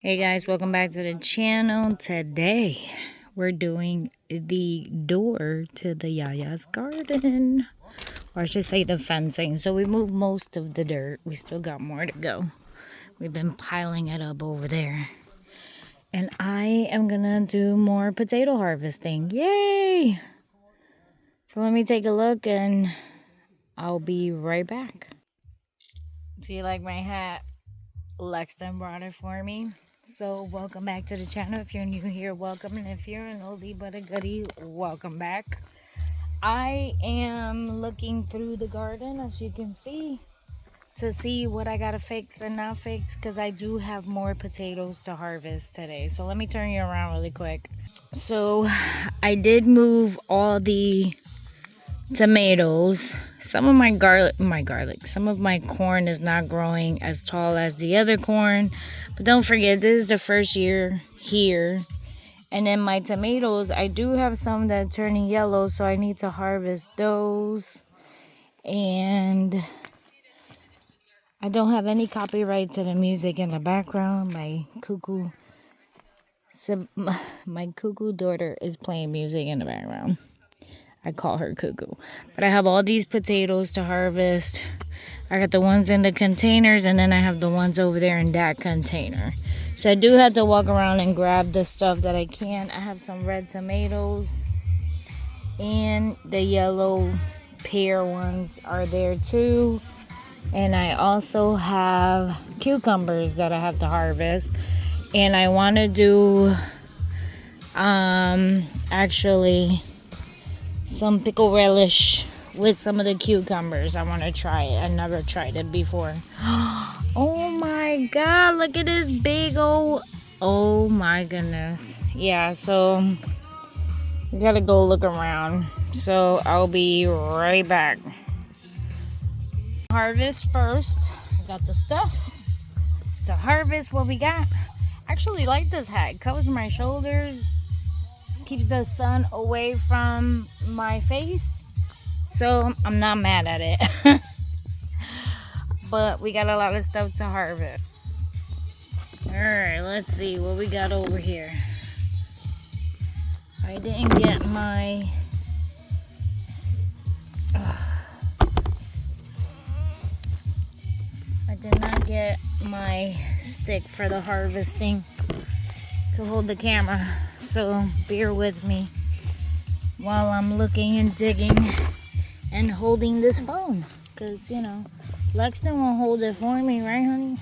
Hey guys, welcome back to the channel. Today we're doing the door to the Yaya's garden, or I should say the fencing. So we moved most of the dirt. We still got more to go. We've been piling it up over there. And I am gonna do more potato harvesting. Yay! So let me take a look and I'll be right back. Do you like my hat? Lexton brought it for me. So welcome back to the channel. If you're new here, welcome, and if you're an oldie but a goodie, welcome back. I am looking through the garden, as you can see, to see what I gotta fix and not fix, because I do have more potatoes to harvest today. So let me turn you around really quick. So I did move all the tomatoes. Some of my garlic, some of my corn is not growing as tall as the other corn, but don't forget, this is the first year here. And then my tomatoes, I do have some that are turning yellow, so I need to harvest those. And I don't have any copyright to the music in the background. My cuckoo daughter is playing music in the background. I call her Cuckoo. But I have all these potatoes to harvest. I got the ones in the containers, and then I have the ones over there in that container. So I do have to walk around and grab the stuff that I can. I have some red tomatoes, and the yellow pear ones are there too. And I also have cucumbers that I have to harvest. And I want to do actually some pickle relish with some of the cucumbers. I want to try it. I never tried it before. Oh my god, look at this big old, oh my goodness. Yeah, so we gotta go look around. So I'll be right back. Harvest first. I got the stuff to harvest. What we got. I actually like this hat. It covers my shoulders, keeps the sun away from my face, so I'm not mad at it. But we got a lot of stuff to harvest. Alright, let's see what we got over here. I didn't get my I did not get my stick for the harvesting to hold the camera, so bear with me while I'm looking and digging and holding this phone, because you know Lexton won't hold it for me, right honey?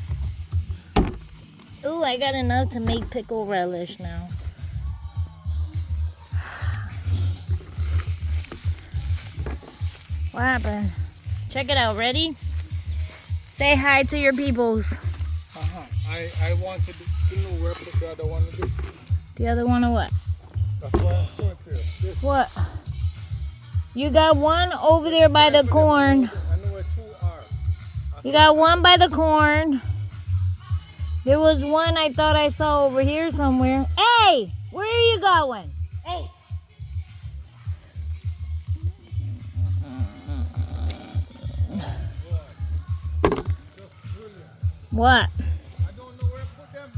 Ooh, I got enough to make pickle relish now. What happened? Check it out. Ready? Say hi to your peoples. I wanted to know where put the other one is. The other one or what? That's why I'm showing it to you. This. What? You got one over there by the corn. I know where two are. You got one by the corn. There was one I thought I saw over here somewhere. Hey! Where are you going? Out! What? I don't know where to put them.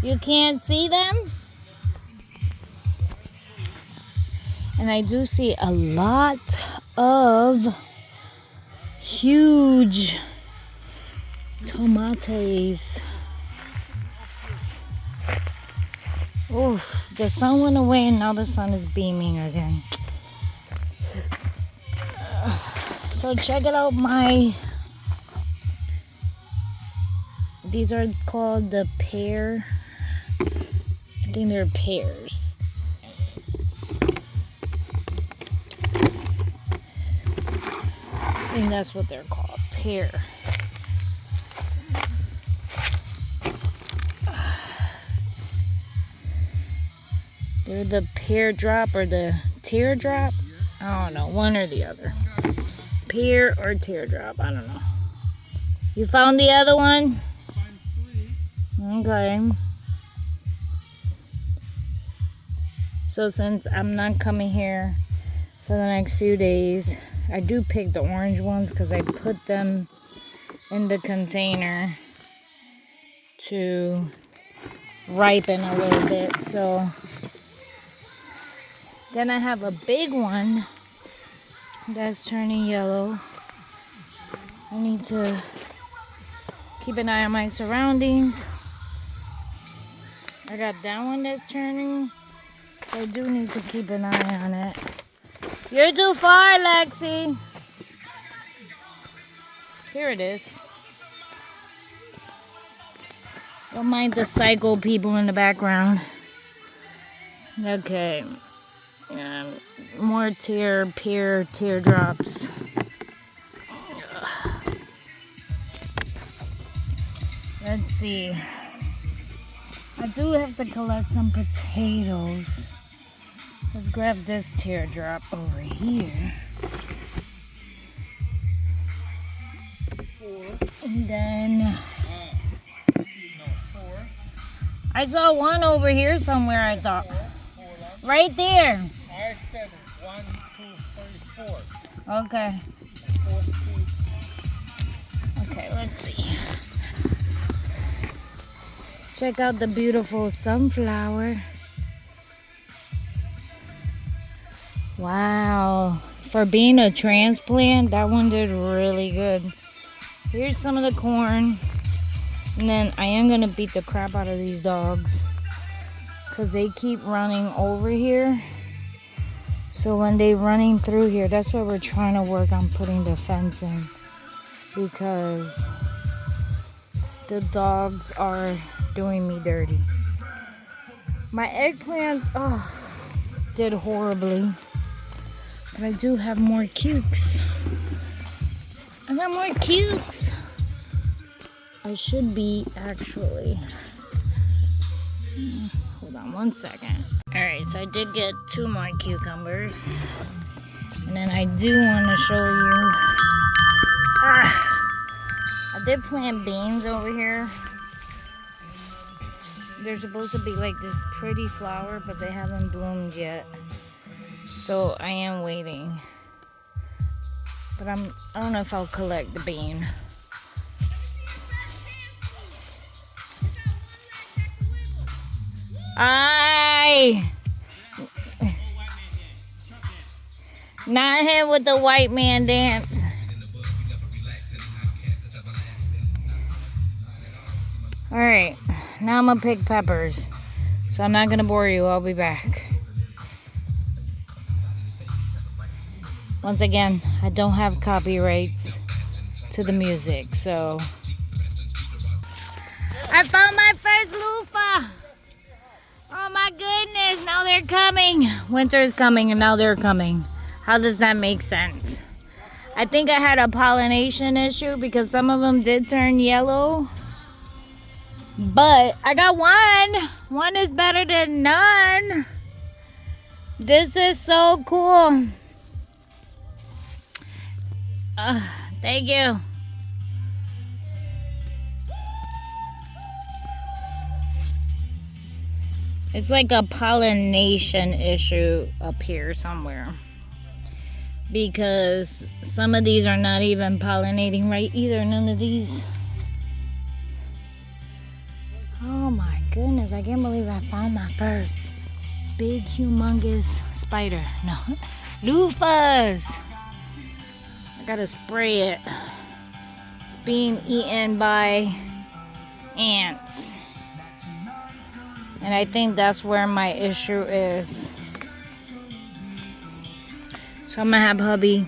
You can't see them? And I do see a lot of huge tomatoes. Oh, the sun went away and now the sun is beaming again. So check it out, these are called the pear. I think they're pears. I think that's what they're called, pear. They're the pear drop or the teardrop. I don't know, one or the other. Pear or teardrop, I don't know. You found the other one? Okay. So since I'm not coming here for the next few days, I do pick the orange ones because I put them in the container to ripen a little bit. So then I have a big one that's turning yellow. I need to keep an eye on my surroundings. I got that one that's turning. I do need to keep an eye on it. You're too far, Lexi. Here it is. Don't mind the cycle people in the background. Okay. More teardrops. Let's see. I do have to collect some potatoes. Let's grab this teardrop over here. And then I saw one over here somewhere, I thought. Right there. I said 1, 2, 3, 4. Okay. 4, 2. Okay, let's see. Check out the beautiful sunflower. Wow. For being a transplant, that one did really good. Here's some of the corn. And then I am going to beat the crap out of these dogs, because they keep running over here. So when they running through here, that's why we're trying to work on putting the fence in. Because the dogs are doing me dirty. My eggplants, did horribly. But I do have more cukes. I got more cukes. I should be actually. Hold on one second. Alright, so I did get 2 more cucumbers. And then I do want to show you. I did plant beans over here. They're supposed to be like this pretty flower, but they haven't bloomed yet. So I am waiting. But I don't know if I'll collect the bean. Not him with the white man dance. Alright, now I'm gonna pick peppers. So I'm not gonna bore you, I'll be back. Once again, I don't have copyrights to the music, so. I found my first loofah! Oh my goodness, now they're coming. Winter is coming and now they're coming. How does that make sense? I think I had a pollination issue because some of them did turn yellow. But I got one. One is better than none. This is so cool. Thank you. It's like a pollination issue up here somewhere. Because some of these are not even pollinating right either. None of these. Oh my goodness, I can't believe I found my first big humongous spider. No, loofahs. I gotta spray it. It's being eaten by ants. And I think that's where my issue is. So I'm gonna have hubby.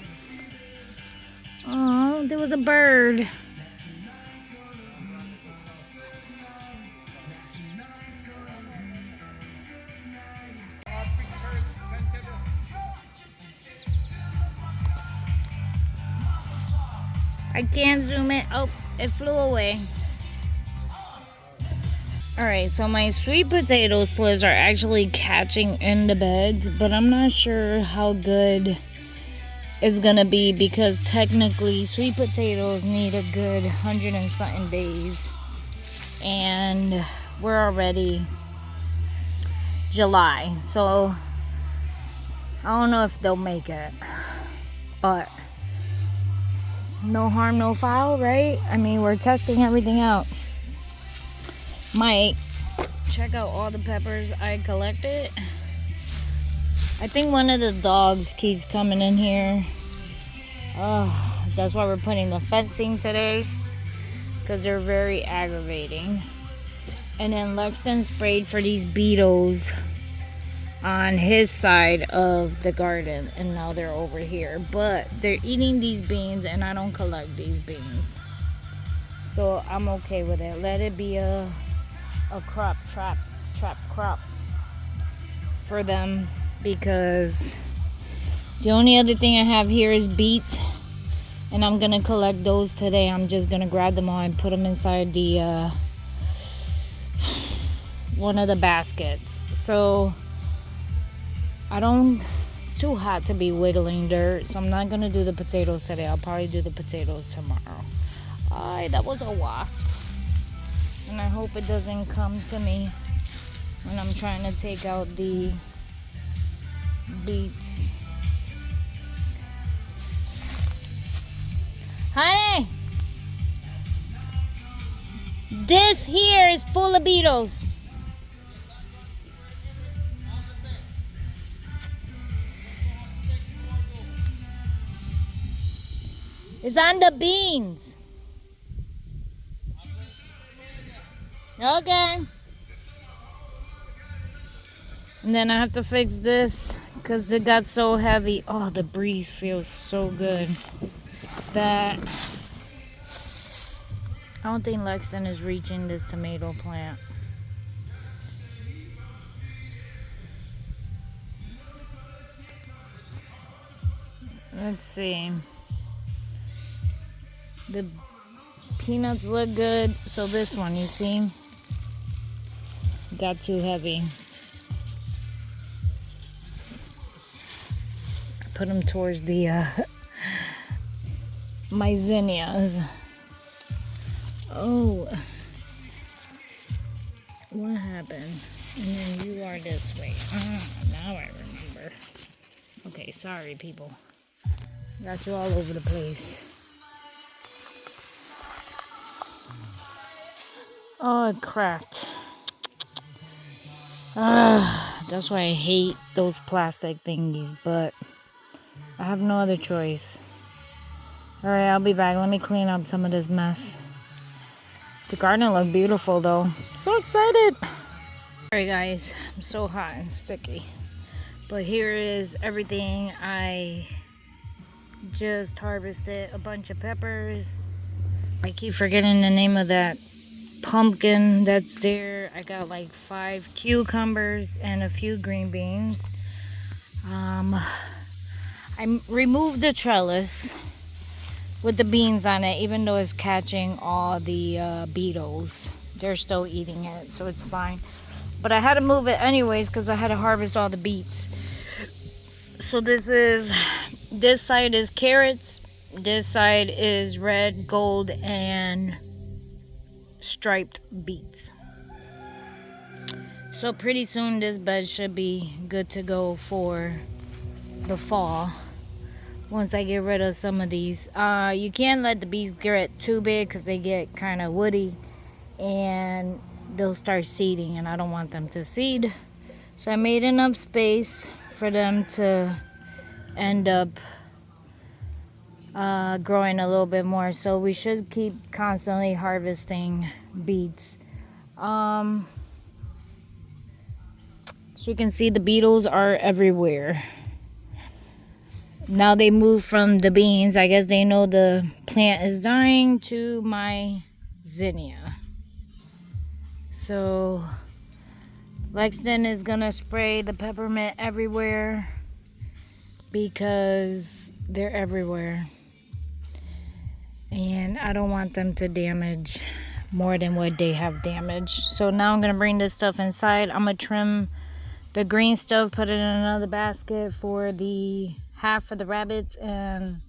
Oh, there was a bird. I can't zoom it. Oh, it flew away. Alright, so my sweet potato slivs are actually catching in the beds, but I'm not sure how good it's gonna be because technically sweet potatoes need a good 100 and something days. And we're already July, so I don't know if they'll make it. But No harm, no foul, right? I mean, we're testing everything out. Might check out all the peppers I collected. I think one of the dogs keeps coming in here. Oh, that's why we're putting the fencing today, because they're very aggravating. And then Lexton sprayed for these beetles on his side of the garden, and now they're over here. But they're eating these beans, and I don't collect these beans, so I'm okay with it. Let it be a crop crop for them, because the only other thing I have here is beets, and I'm gonna collect those today. I'm just gonna grab them all and put them inside the one of the baskets. So it's too hot to be wiggling dirt, so I'm not gonna do the potatoes today. I'll probably do the potatoes tomorrow. That was a wasp, and I hope it doesn't come to me when I'm trying to take out the beets. Honey, this here is full of beetles. It's on the beans. Okay. And then I have to fix this because it got so heavy. Oh, the breeze feels so good that I don't think Lexton is reaching this tomato plant. Let's see. The peanuts look good. So this one, you see, got too heavy. I put them towards the my zinnias. Oh, what happened? And then you are this way. Now I remember. Okay, sorry people. Got you all over the place. Oh, it cracked. That's why I hate those plastic thingies, but I have no other choice. Alright, I'll be back. Let me clean up some of this mess. The garden looked beautiful though. So excited. Alright guys, I'm so hot and sticky. But here is everything. I just harvested a bunch of peppers. I keep forgetting the name of that pumpkin that's there. I got like 5 cucumbers and a few green beans. I removed the trellis with the beans on it, even though it's catching all the beetles. They're still eating it, so it's fine. But I had to move it anyways because I had to harvest all the beets. So this side is carrots, this side is red, gold, and striped beets. So pretty soon this bed should be good to go for the fall. Once I get rid of some of these, you can't let the beets get too big because they get kind of woody and they'll start seeding, and I don't want them to seed. So I made enough space for them to end up growing a little bit more. So we should keep constantly harvesting beets. So you can see the beetles are everywhere. Now they move from the beans. I guess they know the plant is dying to my zinnia. So Lexton is gonna spray the peppermint everywhere because they're everywhere. And I don't want them to damage more than what they have damaged. So now I'm gonna bring this stuff inside. I'm gonna trim the green stuff, put it in another basket for the half for the rabbits and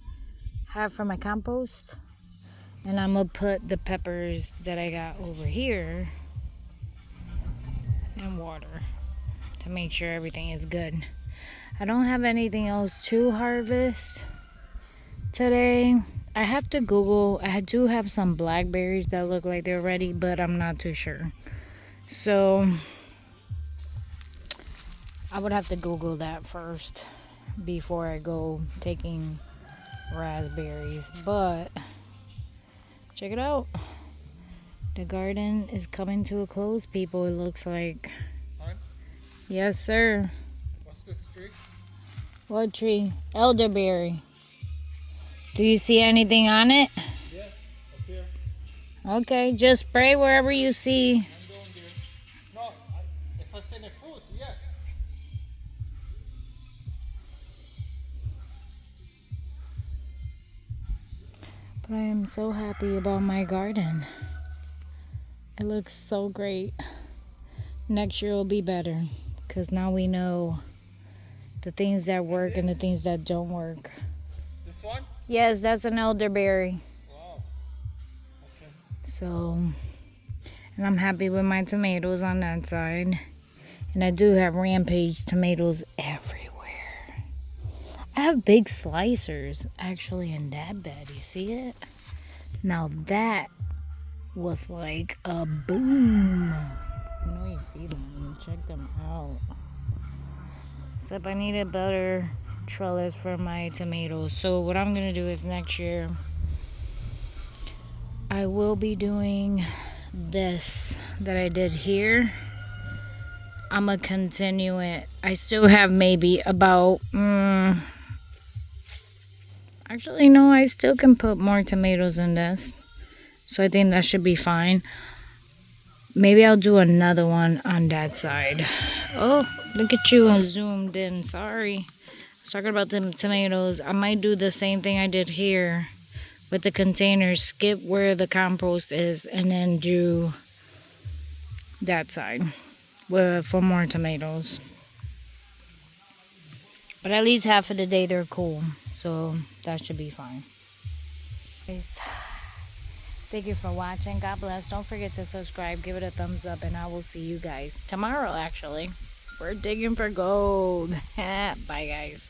half for my compost. And I'm gonna put the peppers that I got over here in water to make sure everything is good. I don't have anything else to harvest today. I have to Google. I do have some blackberries that look like they're ready, but I'm not too sure. So I would have to Google that first before I go taking raspberries. But check it out. The garden is coming to a close, people. It looks like. Hon, Yes, sir. what's this tree? What tree? Elderberry. Do you see anything on it? Yeah, up here. Okay, just spray wherever you see. I'm doing there. No, if I see any fruit, yes. But I am so happy about my garden. It looks so great. Next year will be better because now we know the things that work and the things that don't work. This one? Yes, that's an elderberry. Wow. Okay. So, and I'm happy with my tomatoes on that side. And I do have rampage tomatoes everywhere. I have big slicers actually in that bed. You see it? Now that was like a boom. I know you see them. Check them out. Except I need a better trellis for my tomatoes. So what I'm gonna do is next year I will be doing this that I did here. I'm gonna continue it. I still have maybe about actually no, I still can put more tomatoes in this. So I think that should be fine. Maybe I'll do another one on that side. Oh, look at you, I zoomed in. Sorry. I was talking about the tomatoes. I might do the same thing I did here with the containers. Skip where the compost is and then do that side for more tomatoes. But at least half of the day they're cool. So that should be fine. Guys, thank you for watching. God bless. Don't forget to subscribe. Give it a thumbs up. And I will see you guys tomorrow, actually. We're digging for gold. Bye, guys.